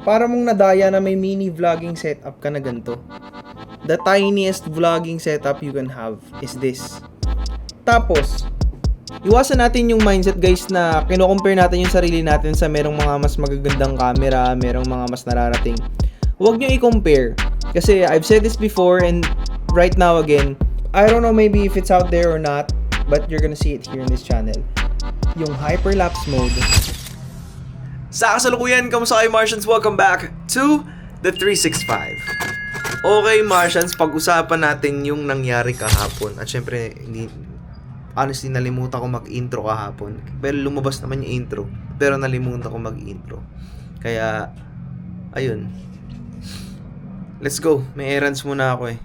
para mong nadaya na may mini vlogging setup ka na ganito. The tiniest vlogging setup you can have is this. Tapos, iwasan natin yung mindset guys na kino-compare natin yung sarili natin sa merong mga mas magagandang camera, merong mga mas nararating. Huwag nyo i-compare. Kasi I've said this before and right now again, I don't know maybe if it's out there or not, but you're gonna see it here in this channel. Yung hyperlapse mode. Sa kasalukuyan, kamusta kayo Martians? Welcome back to the 365. Okay Martians, pag-usapan natin yung nangyari kahapon. At syempre, honestly, nalimutan ko mag-intro kahapon. Pero lumabas naman yung intro. Pero nalimutan ko mag-intro. Kaya, ayun. Let's go. May errands muna ako eh.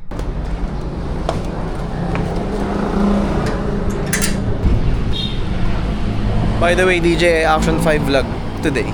By the way, DJ Action 5 vlog today.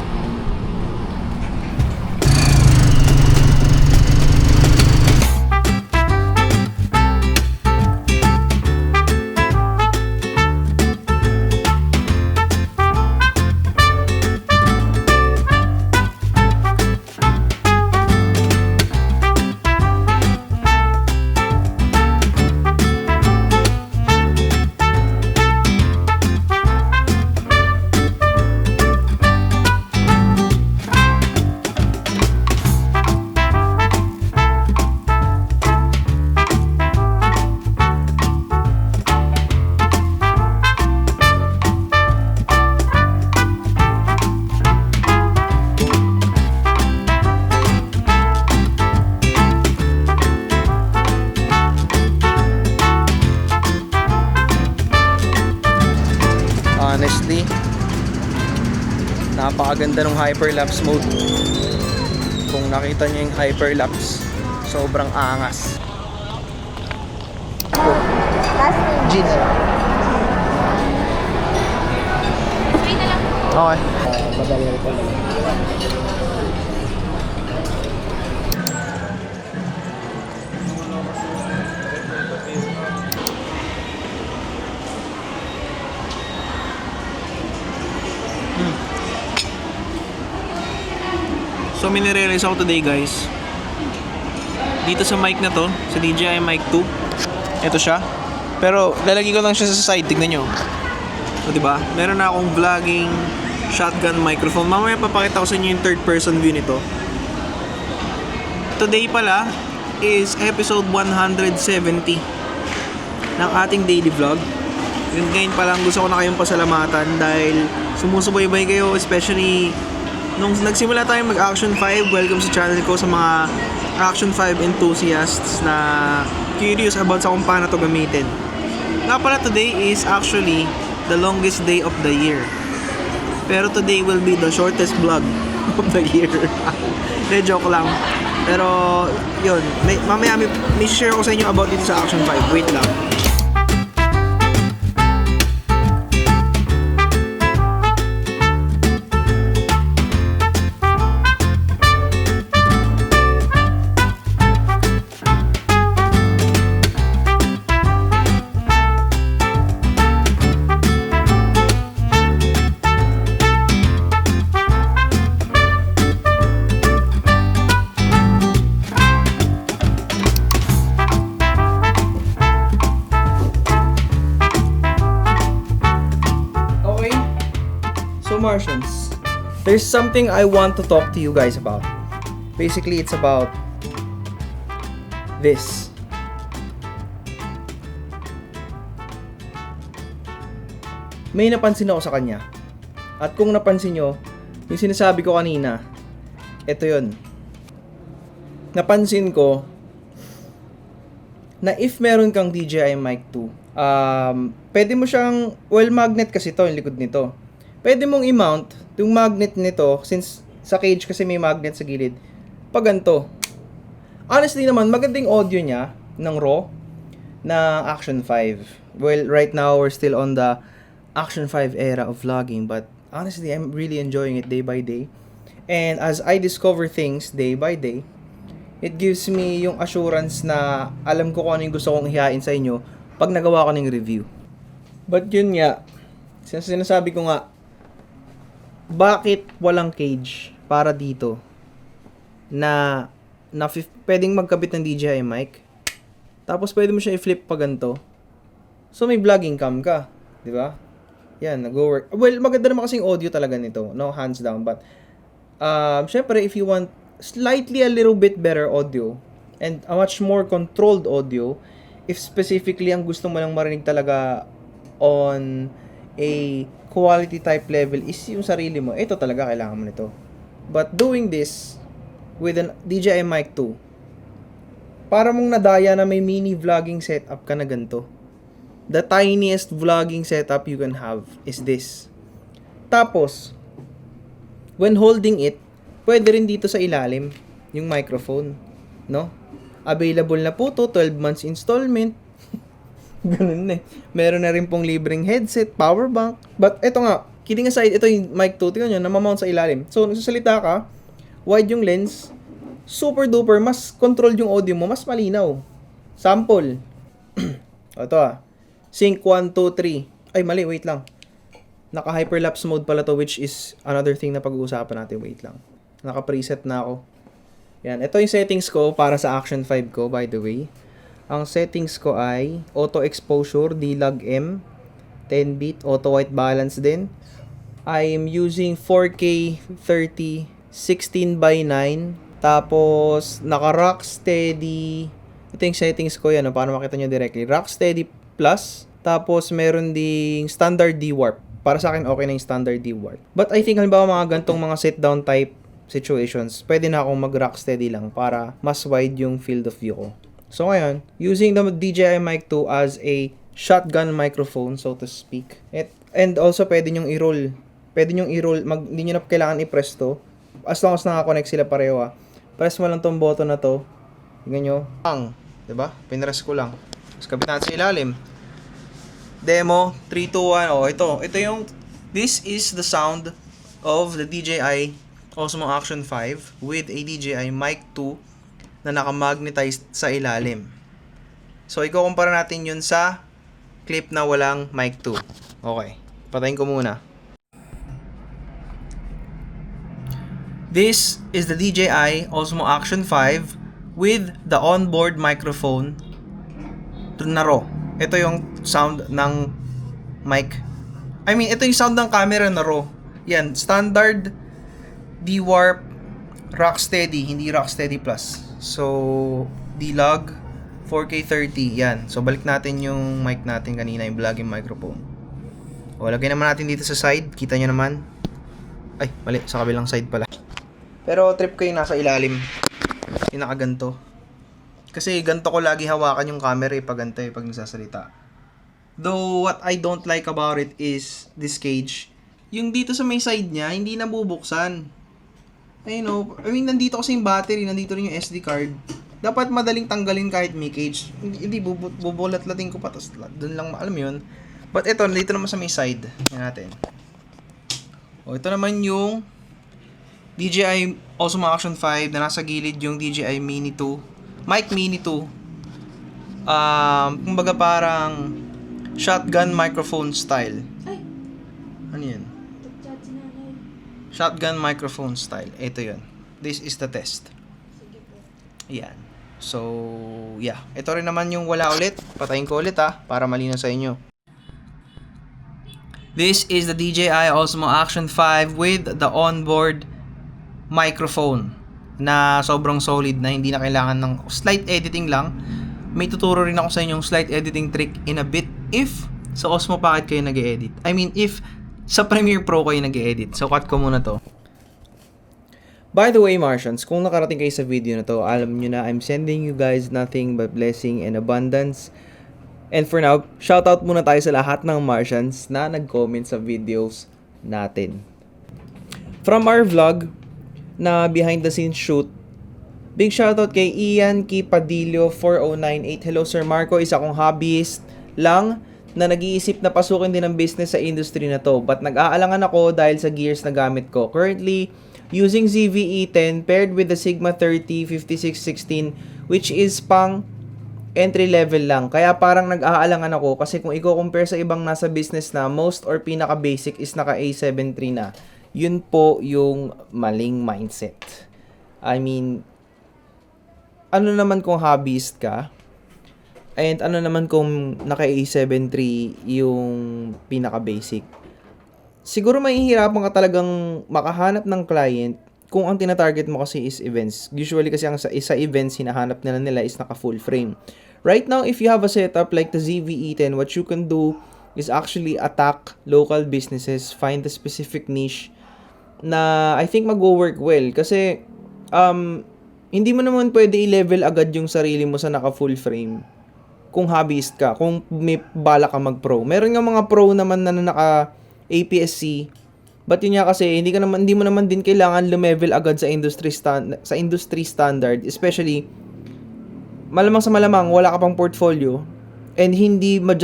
Honestly, napakaganda ng hyperlapse mode. Kung nakita niyo yung hyperlapse, sobrang angas. Jean. Okay. Madali ito. So minirealize ako today guys, dito sa mic na to, sa DJI Mic 2, ito siya. Pero lalagay ko lang siya sa side, tignan nyo. O diba, meron na akong vlogging shotgun microphone. Mamaya papakita ko sa inyo yung third person view nito. Today pala is episode 170 ng ating daily vlog. Ngayon pa lang gusto ko na kayong pasalamatan dahil sumusubaybay kayo, especially nung nagsimula tayong mag-Action 5. Welcome sa channel ko sa mga Action 5 enthusiasts na curious about sa kung paano to gamitin. Nga pala, today is actually the longest day of the year. Pero today will be the shortest vlog of the year. Joke lang. Pero yun, mamaya may share ko sa inyo about dito sa Action 5. Wait lang. Martians, there's something I want to talk to you guys about. Basically, it's about this. May napansin ako sa kanya. At kung napansin nyo, yung sinasabi ko kanina, ito yun. Napansin ko na if meron kang DJI Mic 2, pwede mo siyang, well, magnet kasi to, yung likod nito. Pwede mong i-mount yung magnet nito, since sa cage kasi may magnet sa gilid, pag ganito. Honestly naman, magandang audio niya ng RAW na Action 5. Well, right now, we're still on the Action 5 era of vlogging, but honestly, I'm really enjoying it day by day. And as I discover things day by day, it gives me yung assurance na alam ko kung ano yung gusto kong ihain sa inyo pag nagawa ko ng review. But yun nga, sinasabi ko nga, bakit walang cage para dito? na pwedeng magkabit ng DJI mic. Tapos pwede mo siya i-flip pa ganito. So may vlogging cam ka, 'di ba? Yan, nag-work. Well, maganda naman kasing audio talaga nito, no, hands down. But syempre if you want slightly a little bit better audio and a much more controlled audio, if specifically ang gusto mo lang marinig talaga on a quality type level is yung sarili mo, ito talaga kailangan mo nito. But doing this with an DJI Mic 2, para mong nadaya na may mini vlogging setup ka na ganito. The tiniest vlogging setup you can have is this. Tapos, when holding it, pwede rin dito sa ilalim yung microphone, no? Available na po to, 12 months installment. Ganun na eh. Meron na rin pong libreng headset, power bank. But eto nga, kidding aside, ito yung mic 2, tingnan nyo, namamount sa ilalim. So, nagsasalita ka, wide yung lens, super duper, mas controlled yung audio mo, mas malinaw. Sample. Ito Sync 1, 2, 3. Ay, mali, wait lang. Naka-hyperlapse mode pala to, which is another thing na pag-uusapan natin. Wait lang. Naka-preset na ako. Yan, ito yung settings ko para sa Action 5 ko, by the way. Ang settings ko ay auto exposure, D-Log M, 10-bit, auto white balance din. I am using 4K 30, 16:9. Tapos, naka Rocksteady. Ito yung settings ko yan, para makita nyo directly. Rocksteady Plus. Tapos, meron ding standard D-Warp. Para sa akin, okay na yung standard D-Warp. But I think, halimbawa, mga gantong mga sit-down type situations, pwede na akong mag-Rocksteady lang para mas wide yung field of view ko. So, ngayon, using the DJI Mic 2 as a shotgun microphone, so to speak. And also, pwede nyong i-roll. Pwede nyong i-roll. Hindi nyo na kailangan i-press to. As long as nakakonect sila pareho. Press mo lang tong button na to. Tingnan nyo. Diba? Pinress ko lang. Tapos kabit natin sa ilalim. Demo, 3, 2, 1. Oh, ito. Ito yung, this is the sound of the DJI Osmo Action 5 with a DJI Mic 2 na naka-magnetized sa ilalim. So, ikukumpara natin yun sa clip na walang Mic 2. Okay. Patayin ko muna. This is the DJI Osmo Action 5 with the onboard microphone na raw. Ito yung sound ng mic. I mean, ito yung sound ng camera na raw. Yan, standard D-Warp Rocksteady, hindi Rocksteady Plus. So, D-Log 4K 30. Yan. So, balik natin yung mic natin kanina, yung vlogging microphone. O, lagay naman natin dito sa side. Kita nyo naman. Ay, mali. Sa kabilang side pala. Pero trip ko yung nasa ilalim. Yung nakaganto. Kasi ganto ko lagi hawakan yung camera pag ganito pag nagsasalita. Though, what I don't like about it is this cage. Yung dito sa may side niya, hindi nabubuksan. I nandito kasi yung battery, nandito rin yung SD card. Dapat madaling tanggalin kahit may cage. Hindi, bubulat-lating ko pa, tapos doon lang alam yun. But ito, nandito naman sa may side. Yan natin. O, ito naman yung DJI Osmo Action 5 na nasa gilid yung DJI Mini 2. Mic Mini 2. Kumbaga parang shotgun microphone style. Ano yan? Shotgun microphone style. Ito yun. This is the test. Yan. So, yeah. Ito rin naman yung wala ulit. Patayin ko ulit para malinaw sa inyo. This is the DJI Osmo Action 5 with the onboard microphone na sobrang solid na hindi na kailangan ng slight editing lang. May tuturo rin ako sa inyong slight editing trick in a bit if sa Osmo Pocket kayo nag-edit. I mean, if sa Premiere Pro kayo nag-edit. So, cut ko muna to. By the way, Martians, kung nakarating kayo sa video na to, alam nyo na I'm sending you guys nothing but blessing and abundance. And for now, shoutout muna tayo sa lahat ng Martians na nag-comment sa videos natin. From our vlog na behind the scenes shoot, big shoutout kay Ian Kipadillo 4098. Hello Sir Marco, isa kong hobbyist lang na nag-iisip na pasukin din ang business sa industry na to. But nag-aalangan ako dahil sa gears na gamit ko. Currently, using ZV-E10 paired with the Sigma 30 5616 which is pang entry level lang. Kaya parang nag-aalangan ako kasi kung i-compare sa ibang nasa business na, most or pinaka-basic is naka A7 III na. Yun po yung maling mindset. I mean, ano naman kung hobbyist ka? And ano naman kung naka-A73 yung pinaka-basic? Siguro mahihirapan ka talagang makahanap ng client kung ang tina-target mo kasi is events. Usually kasi ang sa events, hinahanap nila is naka full frame. Right now, if you have a setup like the ZV-E10, what you can do is actually attack local businesses, find a specific niche na I think mag-work well. Kasi, hindi mo naman pwede i-level agad yung sarili mo sa naka full frame kung hobbyist ka, kung may bala ka mag-pro. Meron nga mga pro naman na naka APS-C, but yun nga kasi hindi mo naman din kailangan lumevel agad sa industry standard, especially malamang sa malamang wala ka pang portfolio and hindi pa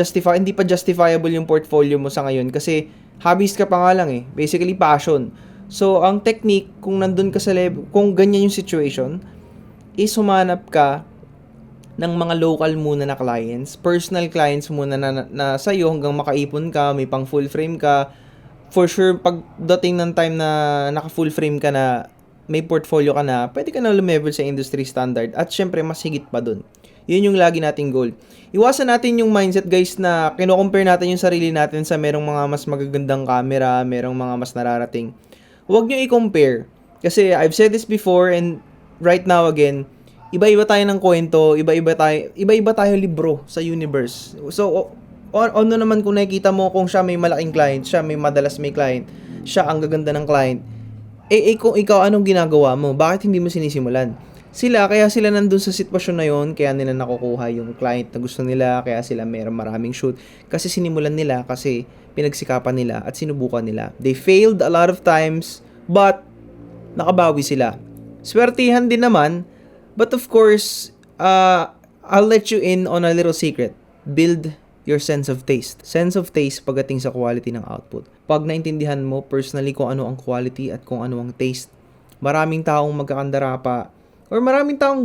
justifiable yung portfolio mo sa ngayon kasi hobbyist ka pa nga lang eh, basically passion. So ang technique kung nandun ka sa level, kung ganyan yung situation, is humanap ka ng mga local muna na clients, personal clients muna na sa'yo hanggang makaipon ka, may pang full frame ka. For sure, pagdating ng time na naka full frame ka na, may portfolio ka na, pwede ka na lumevel sa industry standard at syempre mas higit pa dun. Yun yung lagi nating goal. Iwasan natin yung mindset guys na kino-compare natin yung sarili natin sa merong mga mas magagandang camera, merong mga mas nararating. Huwag nyo i-compare. Kasi I've said this before and right now again, iba-iba tayo ng kwento, iba-iba tayo libro sa universe. So, ano naman kung nakikita mo kung siya may malaking client, siya may madalas may client, siya ang gaganda ng client, kung ikaw anong ginagawa mo, bakit hindi mo sinisimulan? Kaya sila nandun sa sitwasyon na yon, kaya nila nakukuha yung client na gusto nila, kaya sila maraming shoot. Kasi sinimulan nila, kasi pinagsikapan nila at sinubukan nila. They failed a lot of times, but nakabawi sila. Swertihan din naman. But of course, I'll let you in on a little secret. Build your sense of taste. Sense of taste pagdating sa quality ng output. Pag naintindihan mo personally kung ano ang quality at kung ano ang taste, maraming taong magkakandara pa or maraming taong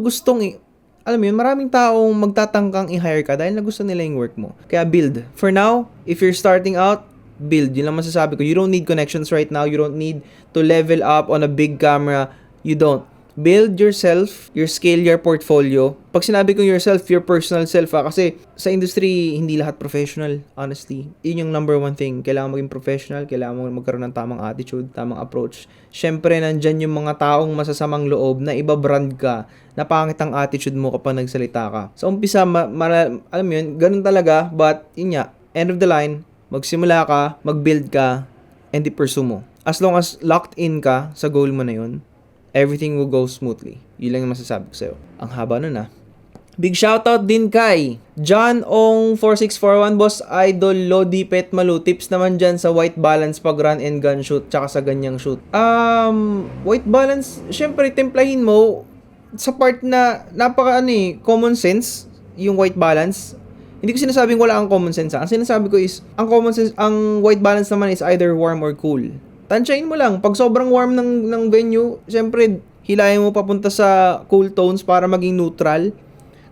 maraming taong magtatangkang i-hire ka dahil na gusto nila yung work mo. Kaya build. For now, if you're starting out, build. Yun lang masasabi ko. You don't need connections right now. You don't need to level up on a big camera. You don't. Build yourself, your scale, your portfolio. Pag sinabi ko yourself, your personal self kasi sa industry, hindi lahat professional, honestly. Yun yung number one thing. Kailangan maging professional, kailangan mo magkaroon ng tamang attitude, tamang approach. Syempre, nandyan yung mga taong masasamang loob na iba-brand ka, na pangit ang attitude mo kapag nagsalita ka. Sa umpisa, alam mo yun, ganun talaga, but yun nga, end of the line, magsimula ka, mag-build ka, and i-pursue mo. As long as locked in ka sa goal mo na yun, everything will go smoothly. Yun lang yung masasabi ko sa'yo. Ang haba nun ah. Big shoutout din kay John Ong 4641, Boss Idol Lodi Pet Malu. Tips naman dyan sa white balance pag run and gun shoot tsaka sa ganyang shoot. White balance, syempre templahin mo sa part na common sense yung white balance. Hindi ko sinasabing wala ang common sense. Ang sinasabi ko is ang white balance naman is either warm or cool. Tansyahin mo lang. Pag sobrang warm ng venue, syempre, hilahin mo papunta sa cool tones para maging neutral.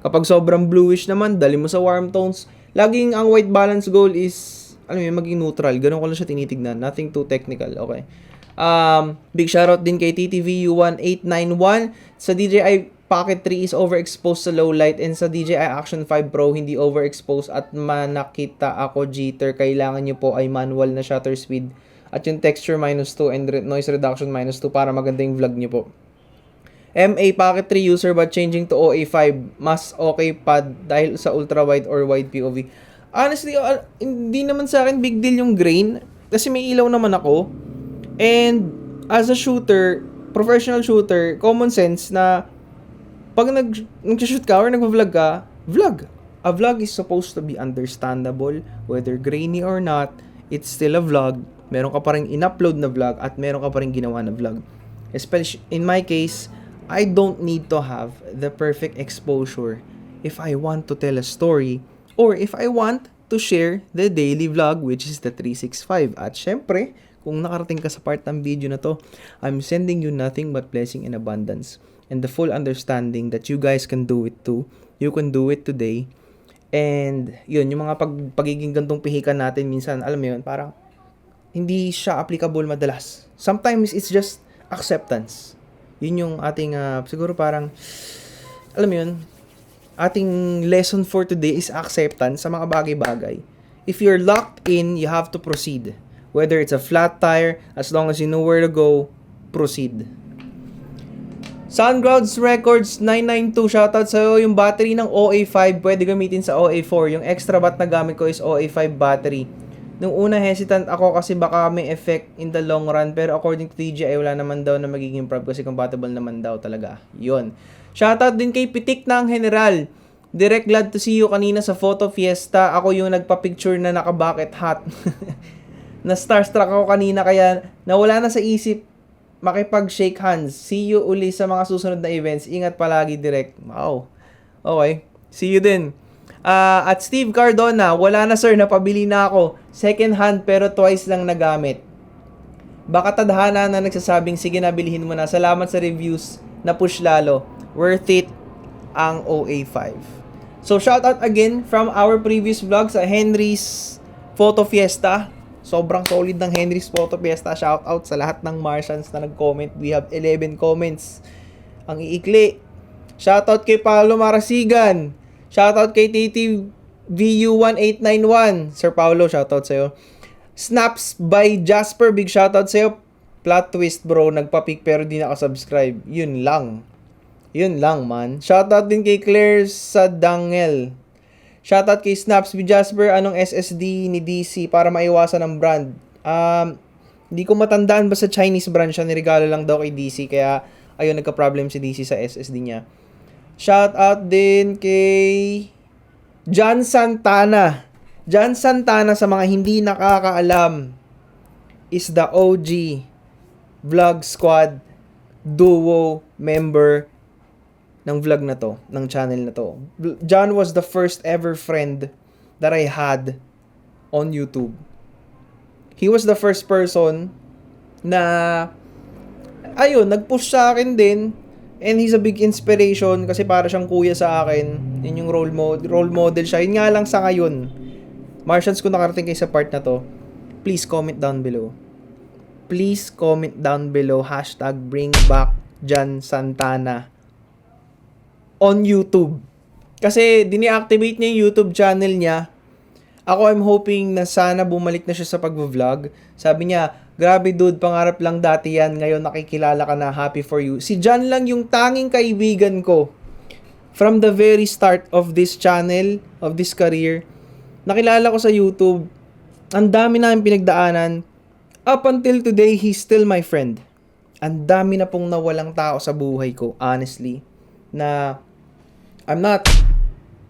Kapag sobrang bluish naman, dali mo sa warm tones. Laging ang white balance goal is, maging neutral. Ganun ko lang siya tinitignan. Nothing too technical. Okay. Big shoutout din kay TTV1891. Sa DJI Pocket 3 is overexposed sa low light and sa DJI Action 5 Pro hindi overexposed at nakita ako jitter. Kailangan nyo po ay manual na shutter speed at yung texture -2 and noise reduction -2 para maganda yung vlog nyo po. MA Pocket 3 user but changing to OA5 mas okay pa dahil sa ultra wide or wide POV. Honestly, hindi naman sa akin big deal yung grain kasi may ilaw naman ako. And as a shooter, professional shooter, common sense na pag nag-shoot ka or nag-vlog ka, vlog. A vlog is supposed to be understandable whether grainy or not. It's still a vlog. Meron ka pa rin in-upload na vlog at meron ka pa rin ginawa na vlog. Especially in my case, I don't need to have the perfect exposure if I want to tell a story or if I want to share the daily vlog which is the 365. At syempre, kung nakarating ka sa part ng video na to, I'm sending you nothing but blessing and abundance and the full understanding that you guys can do it too. You can do it today. And yun, yung mga pagiging gantong pihikan natin minsan, alam mo yun, parang hindi siya applicable madalas. Sometimes it's just acceptance. Yun yung ating, siguro parang, alam mo yun, ating lesson for today is acceptance sa mga bagay-bagay. If you're locked in, you have to proceed. Whether it's a flat tire, as long as you know where to go, proceed. Sungrounds Records 992, shoutout sa'yo. Yung battery ng OA5 pwede gamitin sa OA4. Yung extra bat na gamit ko is OA5 battery. Nung una hesitant ako kasi baka may effect in the long run, pero according to TGI wala naman daw na magiging prob kasi compatible naman daw talaga. Yun. Shoutout din kay Pitik ng General. Direct, glad to see you kanina sa photo fiesta. Ako yung nagpa-picture na naka-bucket hat. Na starstruck ako kanina kaya nawala na sa isip makipag-shake hands. See you uli sa mga susunod na events. Ingat palagi, Direct. Wow. Okay. See you din. At Steve Cardona, wala na sir, napabili na ako. Second hand pero twice lang nagamit. Baka tadhana na nagsasabing, sige na, bilhin mo na. Salamat sa reviews. Na-push lalo. Worth it ang OA5. So, shout out again from our previous vlog sa Henry's Photo Fiesta. Sobrang solid ng Henry's Photo Fiesta. Shout out sa lahat ng Martians na nag-comment. We have 11 comments. Ang iikli. Shout out kay Paolo Marasigan. Shout out kay Titi VU1891. Sir Paolo, shout out sa'yo. Snaps by Jasper. Big shout out sa'yo. Plot twist bro. Nagpa-pick pero di nakasubscribe. Yun lang. Yun lang man. Shout out din kay Claire Sadangel. Shoutout kay Snaps with Jasper, anong SSD ni DC para maiwasan ng brand? Hindi ko matandaan ba sa Chinese brand siya, niregalo lang daw kay DC, kaya ayun, nagka-problem si DC sa SSD niya. Shoutout din kay John Santana. John Santana, sa mga hindi nakakaalam, is the OG Vlog Squad duo member ng vlog na to, ng channel na to. John was the first ever friend that I had on YouTube. He was the first person na, ayun, nag-push sa akin din, and he's a big inspiration kasi para siyang kuya sa akin. Yun yung role model siya. Yun nga lang sa ngayon, Martians, kung nakarating kayo sa part na to, please comment down below. Please comment down below, #bring back John Santana on YouTube. Kasi dini-activate niya yung YouTube channel niya. Ako, I'm hoping na sana bumalik na siya sa pag-vlog. Sabi niya, grabe dude, pangarap lang dati yan. Ngayon nakikilala ka na, happy for you. Si John lang yung tanging kaibigan ko. From the very start of this channel, of this career, nakilala ko sa YouTube. Ang dami namin pinagdaanan. Up until today, he's still my friend. Ang dami na pong nawalang tao sa buhay ko, honestly. Na I'm not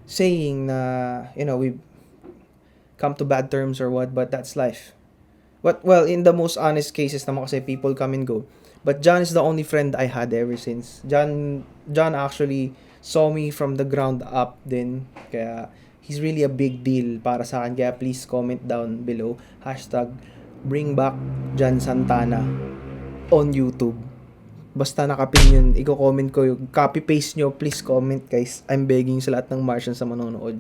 saying na, you know, we've come to bad terms or what, but that's life. Well, in the most honest cases naman kasi people come and go. But John is the only friend I had ever since. John actually saw me from the ground up din. Kaya he's really a big deal para sa akin. Kaya please comment down below. #bring back John Santana on YouTube. Basta nakapin yun, i-comment ko yung copy-paste nyo. Please comment, guys. I'm begging sa lahat ng Martians na manonood.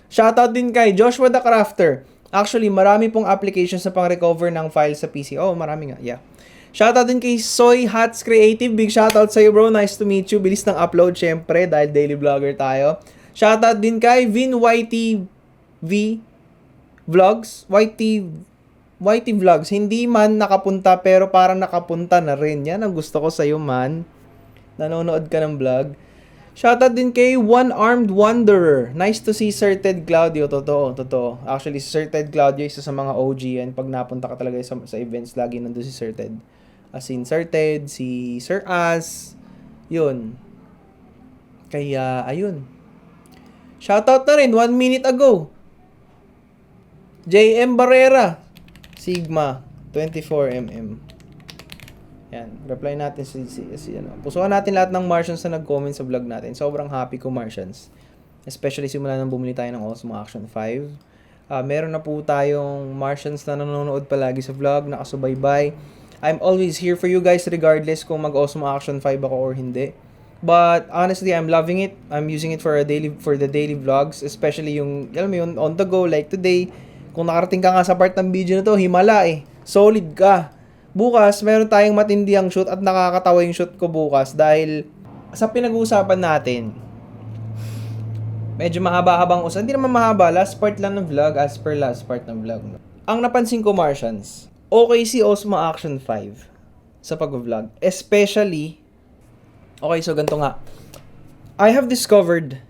Shoutout din kay Joshua the Crafter. Actually, marami pong applications na pang-recover ng file sa PC. Oh, marami nga. Yeah. Shoutout din kay Soy Hats Creative. Big shoutout sa'yo, bro. Nice to meet you. Bilis ng upload, syempre, dahil daily vlogger tayo. Shoutout din kay Vin YTV Vlogs. YT Vlogs, hindi man nakapunta pero parang nakapunta na rin. Yan ang gusto ko sa'yo, man. Nanonood ka ng vlog. Shoutout din kay One Armed Wanderer. Nice to see Sir Ted Claudio. Totoo. Actually, si Sir Ted Claudio isa sa mga OG yan. Pag napunta ka talaga sa events, lagi nandun si Sir Ted. As in, Sir Ted, si Sir As. Yun. Kaya, ayun. Shoutout na rin, 1 minute ago. JM Barrera. Sigma 24mm. Yan, reply natin si ano. Pusuan natin lahat ng Martians na nag-comment sa vlog natin. Sobrang happy ko, Martians. Especially simula nang bumili tayo ng Osmo Action 5. Meron na po tayong Martians na nanonood palagi sa vlog, nakasubaybay. I'm always here for you guys regardless kung mag-Osmo Action 5 ako or hindi. But honestly, I'm loving it. I'm using it for the daily vlogs, especially yung, alam mo yun, on the go like today. Kung nakarating ka nga sa part ng video na to, himala eh. Solid ka. bukas meron tayong matindihang shoot at nakakatawa yung shoot ko bukas dahil sa pinag-uusapan natin, medyo mahaba-habang usapan. Hindi naman mahaba, last part lang ng vlog as per last part ng vlog. Ang napansin ko, Martians, okay si Osmo Action 5 sa pag-vlog. Especially, okay, so ganito nga. I have discovered,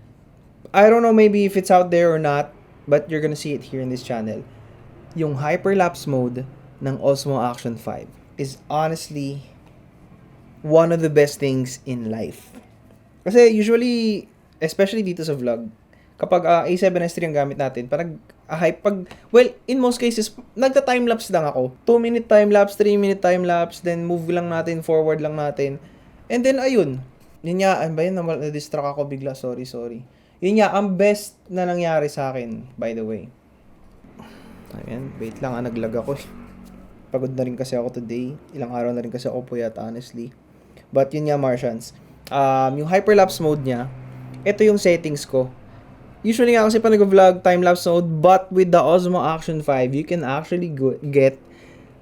I don't know maybe if it's out there or not, but you're gonna see it here in this channel. Yung hyperlapse mode ng Osmo Action 5 is honestly one of the best things in life. Kasi usually, especially dito sa vlog, kapag A7S III ang gamit natin, well, in most cases, nagta-timelapse lang ako. 2-minute timelapse, 3-minute timelapse, then move lang natin, forward lang natin. And then, ayun. Yun nga, ano ba yun? Na-distract ako bigla. Sorry. Yun nga, ang best na nangyari sa akin, by the way. Ayan, wait lang, naglag ako. Pagod na rin kasi ako today. Ilang araw na rin kasi ako puyat, honestly. But yun nga, Martians. Yung hyperlapse mode niya, ito yung settings ko. Usually nga kasi pa nag-vlog, time-lapse mode, but with the Osmo Action 5, you can actually get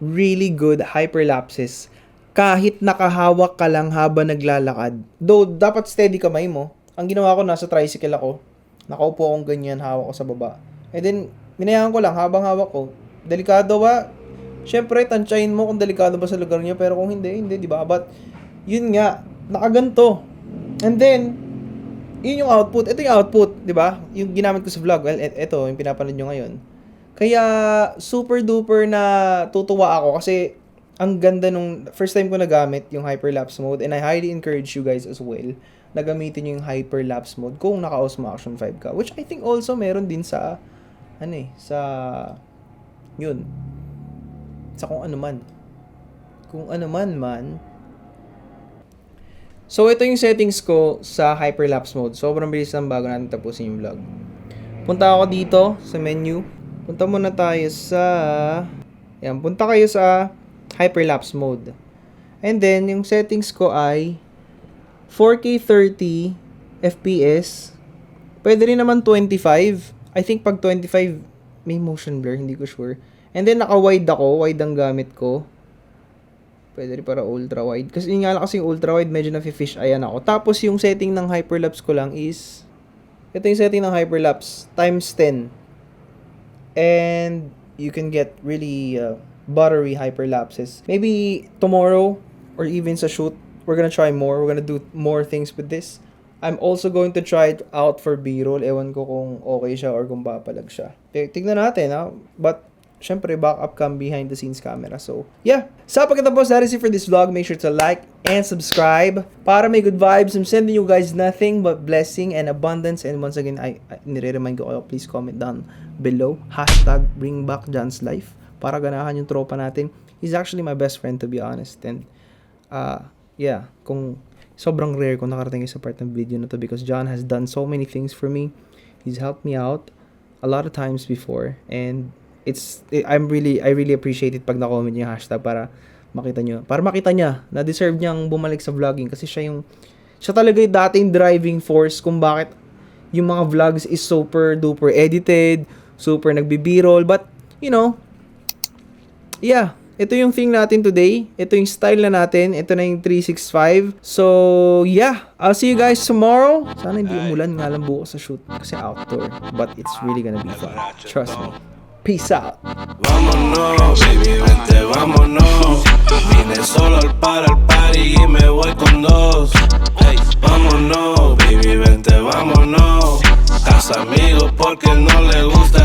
really good hyperlapses kahit nakahawak ka lang habang naglalakad. Though, dapat steady kamay mo. Ang ginawa ko, nasa tricycle ako. Nakaupo akong ganyan, hawak ko sa baba. And then, minayaan ko lang habang hawak ko. Delikado ba? Siyempre, tansyahin mo kung delikado ba sa lugar niya. Pero kung hindi, di ba? But, yun nga, nakaganto. And then, yun yung output. Ito yung output, di ba? Yung ginamit ko sa vlog. Well, ito, yung pinapanood nyo ngayon. Kaya, super duper na tutuwa ako kasi ang ganda nung first time ko nagamit yung hyperlapse mode, and I highly encourage you guys as well na gamitin yung hyperlapse mode kung naka Osmo Action 5 ka, which I think also meron din sa yun, sa kung ano man. So ito yung settings ko sa hyperlapse mode. Sobrang bilis lang bago natin tapusin yung vlog. Punta ako dito sa menu. Punta muna tayo sa punta kayo sa hyperlapse mode. And then, yung settings ko ay 4K 30 FPS. Pwede rin naman 25. I think pag 25, may motion blur. Hindi ko sure. And then, naka-wide ako. Wide ang gamit ko. Pwede rin para ultra-wide. Kasi yun nga lang kasi yung ultra-wide, medyo na-fish ayan ako. Tapos, yung setting ng hyperlapse ko lang is, ito yung setting ng hyperlapse, times 10. And, you can get really buttery hyperlapses. Maybe tomorrow or even sa shoot, we're gonna try more. We're gonna do more things with this. I'm also going to try it out for B-roll. Ewan ko kung okay siya or kung papalag siya. Tignan natin, ha? But, syempre, backup cam behind the scenes camera. So, yeah. Sa pagkatapos, that is it for this vlog. Make sure to like and subscribe para may good vibes. I'm sending you guys nothing but blessing and abundance. And once again, I nire-remind ko kayo, please comment down below. #BringBackJohnsLife. Para ganahan yung tropa natin. He's actually my best friend, to be honest. And, kung sobrang rare kung nakarating sa part ng video na to because John has done so many things for me. He's helped me out a lot of times before. And, I really appreciate it pag na-comment niya yung hashtag para makita niya na deserve niyang bumalik sa vlogging kasi siya talaga yung dating driving force kung bakit yung mga vlogs is super duper edited, super nagbi-b-roll, but, ito yung thing natin today. Ito yung style na natin. Ito na yung 365. So, I'll see you guys tomorrow. Sana hindi umulan nga lang bukas sa shoot kasi outdoor. But it's really gonna be fun. Trust me. Peace out. Vámonos, baby, vente, vámonos. Vine solo al party y me voy con dos. Hey, vámonos, baby, vente, vámonos. Casa amigos porque no le gusta